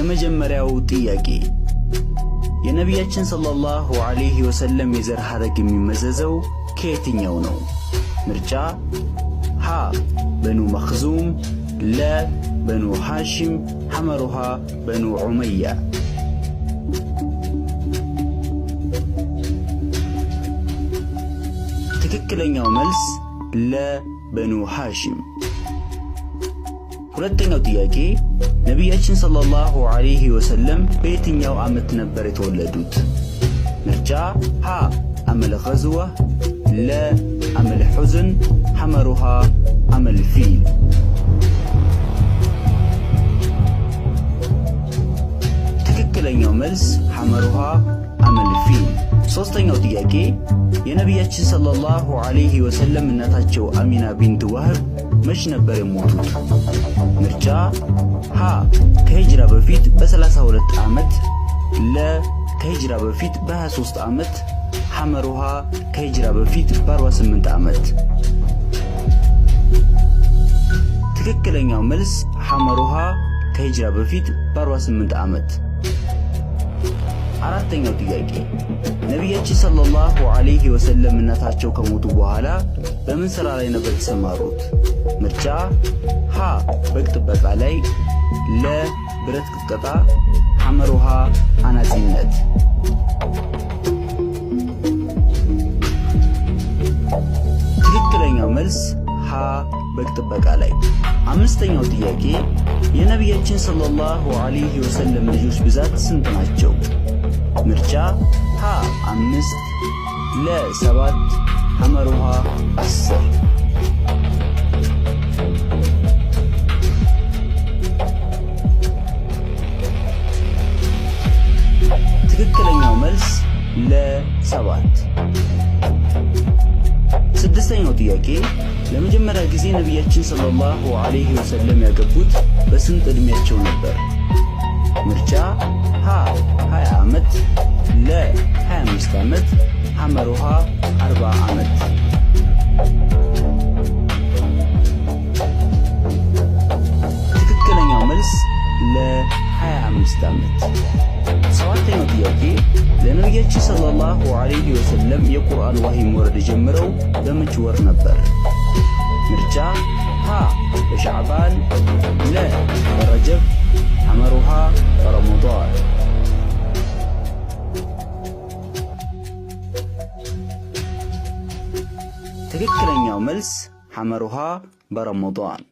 የመጀመሪያው ጥያቄ የነቢያችን ሰለላሁ ዐለይሂ ወሰለም የዘር ሐረግ የሚመዘዘው ከየትኛው ነው? ምርጫ ሀ በኑ መኽዙም፣ ለ በኑ ሐሽም፣ ሐመሩሃ በኑ ዑመያ። ትክክለኛው መልስ ለ በኑ ሐሽም። ሁለተኛው ጥያቄ ነቢያችን ሰለላሁ ዐለይሂ ወሰለም በየትኛው ዓመት ነበር የተወለዱት? ምርጫ ሀ ዓመል ገዝዋ፣ ለ ዓመል ሑዝን፣ ሐመሩሃ ዓመል ፊል። ትክክለኛው መልስ ሐመሩሃ ዓመል ፊል። ሶስተኛው ጥያቄ የነቢያችን ሰለላሁ ዐለይሂ ወሰለም እናታቸው አሚና ቢንት ወህብ መች ነበር የሞቱት? ምርጫ ሀ ከሂጅራ በፊት በ32 ዓመት፣ ለ ከሂጅራ በፊት በ23 ዓመት፣ ሐመሩሃ ከሂጅራ በፊት በ48 ዓመት። ትክክለኛው መልስ ሐመሩሃ ከሂጅራ በፊት በ48 ዓመት። አራተኛው ጥያቄ ነቢያችን ሰለላሁ ዐለይሂ ወሰለም እናታቸው ከሞቱ በኋላ በምን ሥራ ላይ ነበር የተሰማሩት? ምርጫ ሀ በግ ጥበቃ ላይ፣ ለ ብረት ቅጥቀጣ፣ ሐመሩሃ አናጺነት። ትክክለኛው መልስ ሀ በግ ጥበቃ ላይ። አምስተኛው ጥያቄ የነቢያችን ሰለላሁ ዐለይሂ ወሰለም ልጆች ብዛት ስንት ናቸው? ምርጫ ሀ 5፣ ለ 7፣ ሐመሩሃ 10። ትክክለኛው መልስ ለ 7። ስድስተኛው ጥያቄ ለመጀመሪያ ጊዜ ነቢያችን ሰለላሁ ዐለይሂ ወሰለም ያገቡት በስንት ዕድሜያቸው ነበር? ምርጫ ሀ 20 ዓመት፣ ለ 25 ዓመት፣ ሐመሩሃ 40 ዓመት። ትክክለኛው መልስ ለ 25 ዓመት። ሰባተኛው ጥያቄ ለነቢያችን ሰለላሁ ዐለይሂ ወሰለም የቁርአን ወህይ መውረድ የጀመረው በመች ወር ነበር? ምርጫ ሀ በሻዕባን፣ ለ በረጀብ፣ ሐመሩሃ በረመዳን። ትክክለኛው መልስ ሐመሩሃ በረመዳን።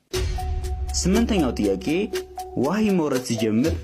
ስምንተኛው ጥያቄ ወህይ መውረድ ሲጀምር